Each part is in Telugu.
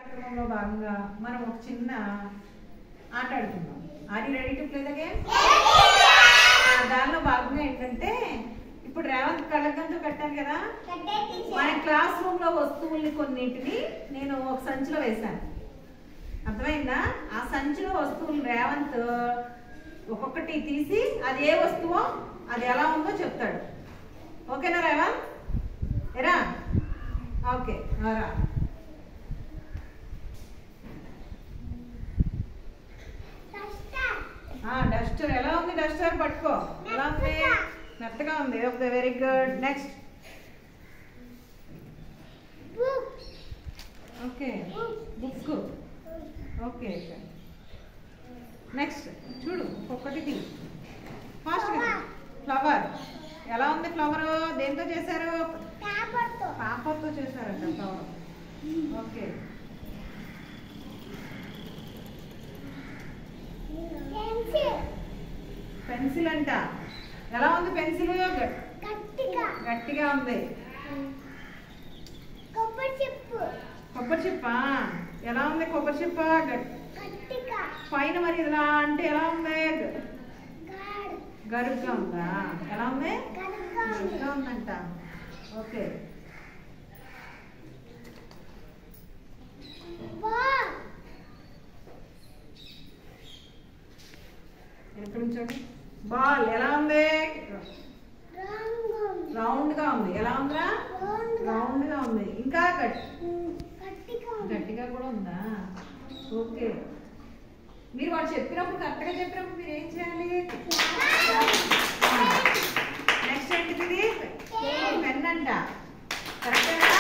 కార్యక్రమంలో భాగంగా మనం ఒక చిన్న ఆట ఆడుకుందాం. Are you ready to play the game? దానిలో భాగంగా ఏంటంటే ఇప్పుడు రేవంత్ కళ్ళగంతలు కట్టాను కదా, మన క్లాస్ రూమ్ లో వస్తువుల్ని కొన్నిటిని నేను ఒక సంచిలో వేశాను. అర్థమైందా? ఆ సంచిలో వస్తువులు రేవంత్ ఒక్కొక్కటి తీసి అది ఏ వస్తువో అది ఎలా ఉందో చెప్తాడు. ఓకేనా రేవంత్? ఎరా ఓకే రా. డస్టర్ ఎలా ఉంది? డస్టర్ పట్టుకో. ఎలా ఉంది? మెత్తగా ఉంది. Okay very good. Next okay book. Okay next చూడు ఒక్కొక్కటి ఫాస్ట్గా. ఫ్లవర్ ఎలా ఉంది? ఫ్లవర్ దేంతో చేశారు? పేపర్తో చేశారంట ఫ్లవర్. ఓకే పెన్సిల్ అంట. ఎలా ఉంది పెన్సిల్? గట్టిగా ఉంది. కొబ్బరి చెప్పా ఎలా ఉంది? కొబ్బరి చెప్ప పైన మరి ఇలా అంటే ఎలా ఉంది? గరుగ్గా ఉందా? ఎలా ఉంది? గరుగ్గా ఉందంట. ఓకే ఎక్కడ ఉంచండి. బాల్ ఎలా ఉంది? రౌండ్ గా ఉంది. ఎలా ఉందా? రౌండ్ గా ఉంది. ఇంకా గట్టిగా కూడా ఉందా? ఓకే మీరు వాడు చెప్పినప్పుడు కరెక్ట్గా చెప్పినప్పుడు మీరు ఏం చేయాలి? నెక్స్ట్ ఏంటిది? పెన్ అంట. కరెక్టేనా?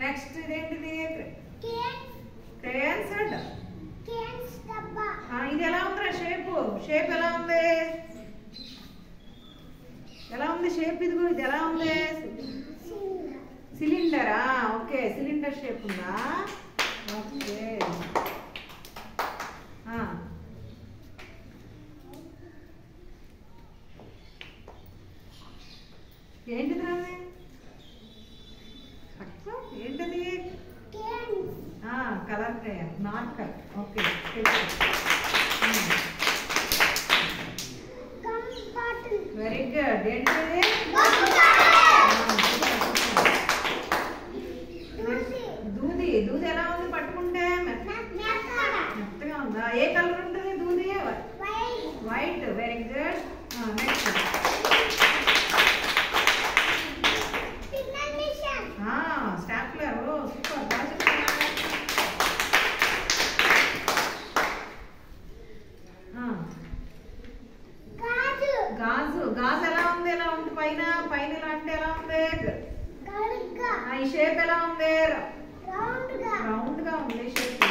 నెక్స్ట్ ఇదేంటిది? క్రేయన్స్ అంట. ఇది ఎలా ఉందిరా? షేప్ ఎలా ఉంది? ఎలా ఉంది షేప్? ఇదిగో ఇది ఎలా ఉంది? సిలిండరా? ఓకే సిలిండర్ షేప్ ఉందా? ఓకే ఏంటిది రావే? ఏంటది? Colour crayon marker. Okay very good. ఏంటది? దూది. దూది ఎలా ఉంది పట్టుకుంటే? మెత్తగా ఉందా? ఏ కలర్ ఉంటుంది దూది? White. Very good. Next stapler. Super. బాగా చెప్తున్నా. గాజు ఎలా ఉంది? ఎలా ఉంది? పైన ఇలా అంటే ఎలా ఉంది? ఈ షేప్ ఎలా ఉంది? రౌండ్ గా ఉంది షేప్.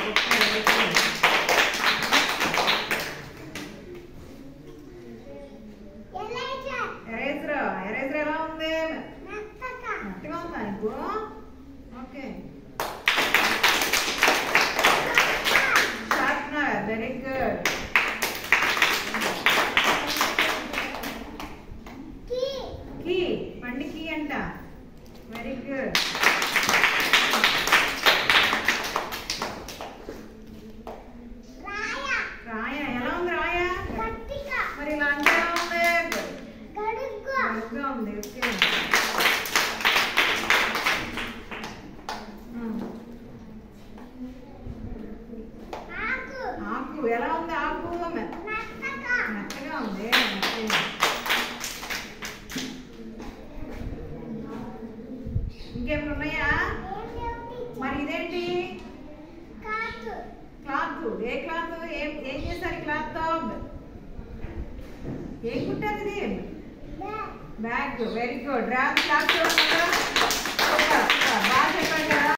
ఎరేజర్ ఎలా ఉంది? మెత్తగా ఉందా నీకు? Okay sharpener. Very good. Key. బండి కీ అంట. Very good. రాయ ఎలా ఉంది? రాయ మరి ఇలా అంటే ఎలా ఉంది? గరుగ్గా ఉంది. ఓకే ఆకు ఎలా ఉంది? ఆకు మెత్తగా ఉంది. ఇంకేమైనా ఉన్నాయా? మరి ఇదేంటి? క్లాత్. ఏ క్లాత్? ఏం చేశారు క్లాత్ తో? ఏం కుట్టారు ఇది? బ్యాగ్. Very good. క్లాత్ చూడండి.